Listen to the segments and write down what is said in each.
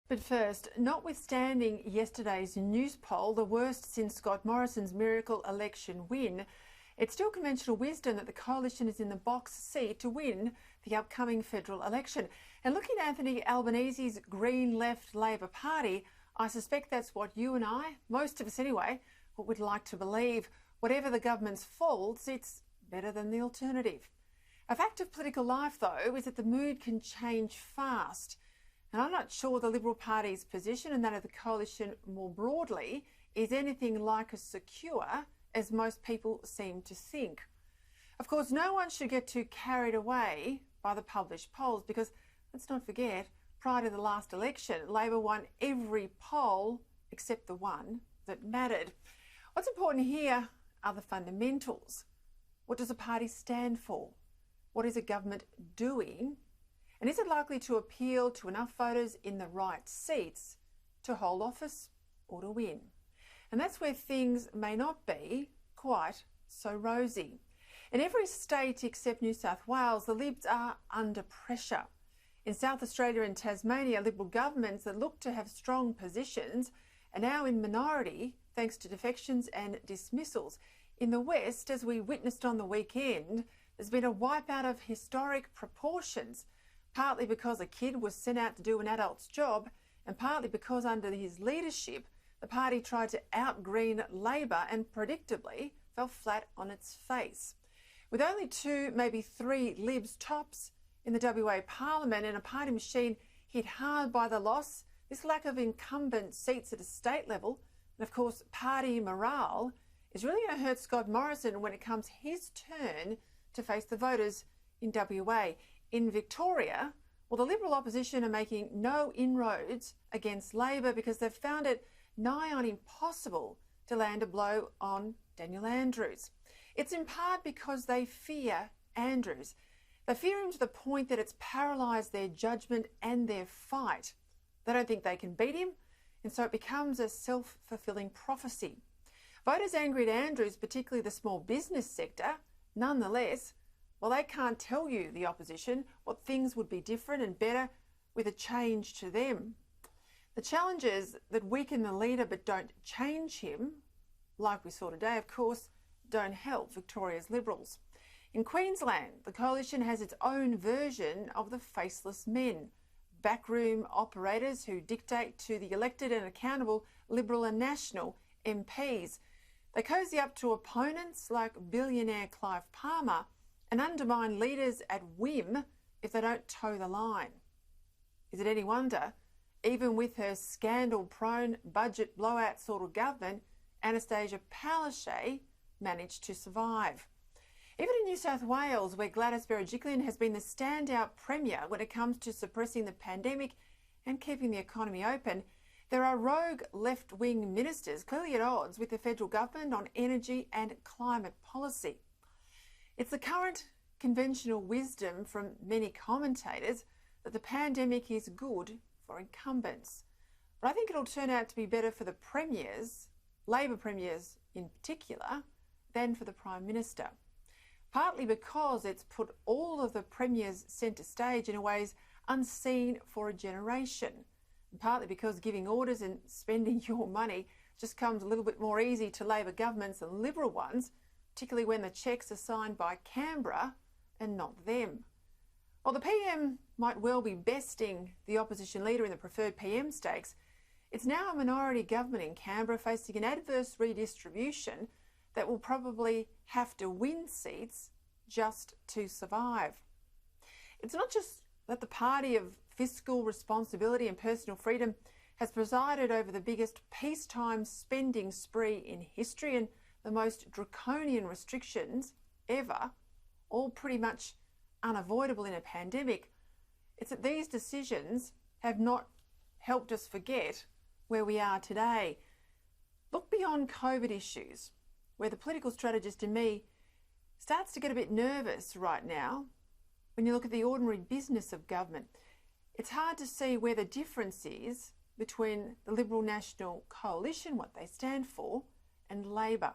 But first, notwithstanding yesterday's news poll, the worst since Scott Morrison's miracle election win, it's still conventional wisdom that the coalition is in the box seat to win the upcoming federal election. And looking at Anthony Albanese's Green Left Labor Party, I suspect that's what you and I, most of us anyway, would like to believe. Whatever the government's faults, it's better than the alternative. A fact of political life, though, is that the mood can change fast. And I'm not sure the Liberal Party's position and that of the coalition more broadly is anything like as secure as most people seem to think. Of course, no one should get too carried away by the published polls because, let's not forget, prior to the last election, Labor won every poll except the one that mattered. What's important here are the fundamentals. What does a party stand for? What is a government doing? And is it likely to appeal to enough voters in the right seats to hold office or to win? And that's where things may not be quite so rosy. In every state except New South Wales, the Libs are under pressure. In South Australia and Tasmania, Liberal governments that look to have strong positions are now in minority thanks to defections and dismissals. In the West, as we witnessed on the weekend, there's been a wipeout of historic proportions, partly because a kid was sent out to do an adult's job and partly because under his leadership, the party tried to out-green Labor and predictably fell flat on its face. With only 2, maybe 3 Libs tops in the WA Parliament and a party machine hit hard by the loss, this lack of incumbent seats at a state level and, of course, party morale is really going to hurt Scott Morrison when it comes his turn to face the voters in WA. In Victoria, well, the Liberal opposition are making no inroads against Labor because they've found it nigh on impossible to land a blow on Daniel Andrews. It's in part because they fear Andrews. They fear him to the point that it's paralysed their judgment and their fight. They don't think they can beat him, and so it becomes a self-fulfilling prophecy. Voters angry at Andrews, particularly the small business sector, nonetheless, well, they can't tell you, the opposition, what things would be different and better with a change to them. The challenges that weaken the leader but don't change him, like we saw today, of course, don't help Victoria's Liberals. In Queensland, the coalition has its own version of the faceless men, backroom operators who dictate to the elected and accountable Liberal and National MPs. They cosy up to opponents like billionaire Clive Palmer and undermine leaders at whim if they don't toe the line. Is it any wonder, even with her scandal-prone budget blowout sort of government, Anastasia Palaszczuk managed to survive? Even in New South Wales, where Gladys Berejiklian has been the standout premier when it comes to suppressing the pandemic and keeping the economy open, there are rogue left-wing ministers clearly at odds with the federal government on energy and climate policy. It's the current conventional wisdom from many commentators that the pandemic is good for incumbents. But I think it'll turn out to be better for the premiers, Labor premiers in particular, than for the Prime Minister. Partly because it's put all of the premiers centre stage in ways unseen for a generation. And partly because giving orders and spending your money just comes a little bit more easy to Labor governments than Liberal ones, particularly when the cheques are signed by Canberra and not them. While the PM might well be besting the opposition leader in the preferred PM stakes, it's now a minority government in Canberra facing an adverse redistribution that will probably have to win seats just to survive. It's not just that the party of fiscal responsibility and personal freedom has presided over the biggest peacetime spending spree in history and the most draconian restrictions ever, all pretty much unavoidable in a pandemic. It's that these decisions have not helped us forget where we are today. Look beyond COVID issues, where the political strategist in me starts to get a bit nervous right now when you look at the ordinary business of government. It's hard to see where the difference is between the Liberal National Coalition, what they stand for, and Labor.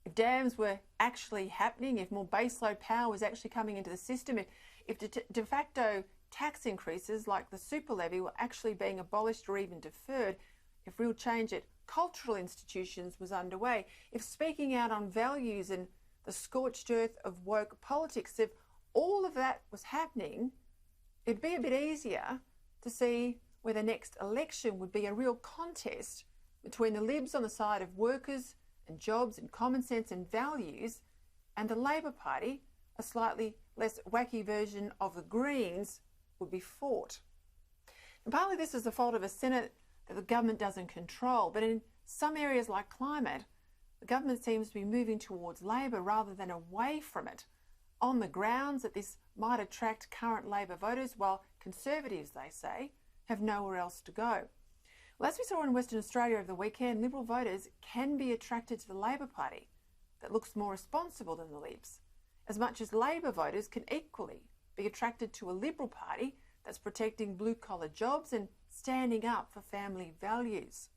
If dams were actually happening, if more baseload power was actually coming into the system, if de facto tax increases like the super levy were actually being abolished or even deferred, if real change at cultural institutions was underway, if speaking out on values and the scorched earth of woke politics, if all of that was happening, it'd be a bit easier to see where the next election would be a real contest between the Libs on the side of workers and jobs and common sense and values, and the Labor Party, a slightly less wacky version of the Greens, would be fought. And partly this is the fault of a Senate that the government doesn't control, but in some areas like climate, the government seems to be moving towards Labor rather than away from it, on the grounds that this might attract current Labor voters, while Conservatives, they say, have nowhere else to go. Well, as we saw in Western Australia over the weekend, Liberal voters can be attracted to the Labor Party that looks more responsible than the Libs, as much as Labor voters can equally be attracted to a Liberal Party that's protecting blue-collar jobs and standing up for family values.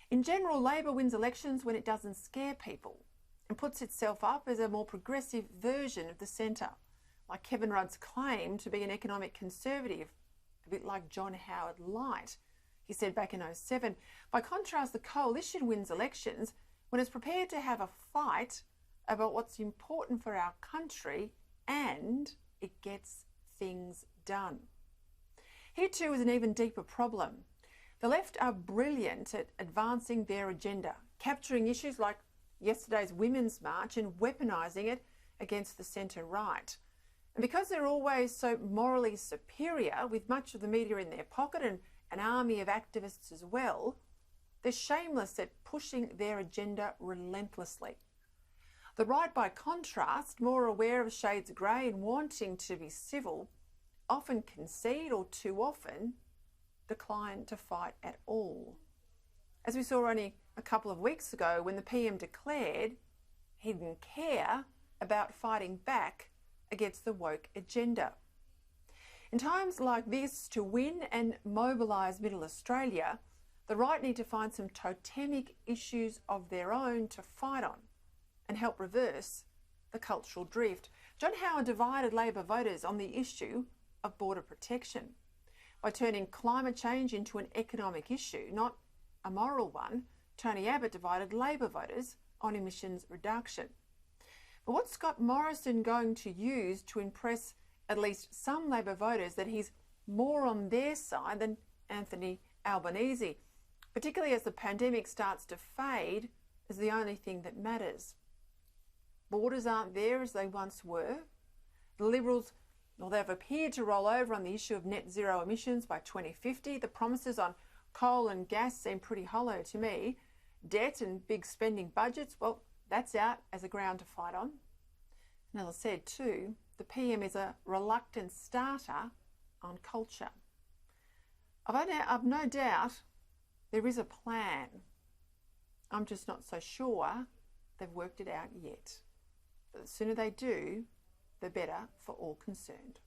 In general, Labor wins elections when it doesn't scare people and puts itself up as a more progressive version of the centre, like Kevin Rudd's claim to be an economic conservative, a bit like John Howard Light, he said back in 2007. By contrast, the coalition wins elections when it's prepared to have a fight about what's important for our country and it gets things done. Here too is an even deeper problem. The left are brilliant at advancing their agenda, capturing issues like yesterday's Women's March and weaponising it against the centre-right. And because they're always so morally superior, with much of the media in their pocket and an army of activists as well, they're shameless at pushing their agenda relentlessly. The right, by contrast, more aware of shades of grey and wanting to be civil, often concede or too often decline to fight at all. As we saw only a couple of weeks ago when the PM declared he didn't care about fighting back against the woke agenda. In times like this, to win and mobilise Middle Australia, the right need to find some totemic issues of their own to fight on and help reverse the cultural drift. John Howard divided Labor voters on the issue of border protection by turning climate change into an economic issue, not a moral one. Tony Abbott divided Labor voters on emissions reduction. But what's Scott Morrison going to use to impress at least some Labor voters that he's more on their side than Anthony Albanese, particularly as the pandemic starts to fade as the only thing that matters? Borders aren't there as they once were. The Liberals, well, they've appeared to roll over on the issue of net zero emissions by 2050. The promises on coal and gas seem pretty hollow to me. Debt and big spending budgets, well, that's out as a ground to fight on. And as I said too, the PM is a reluctant starter on culture. I've no doubt there is a plan. I'm just not so sure they've worked it out yet. But the sooner they do, the better for all concerned.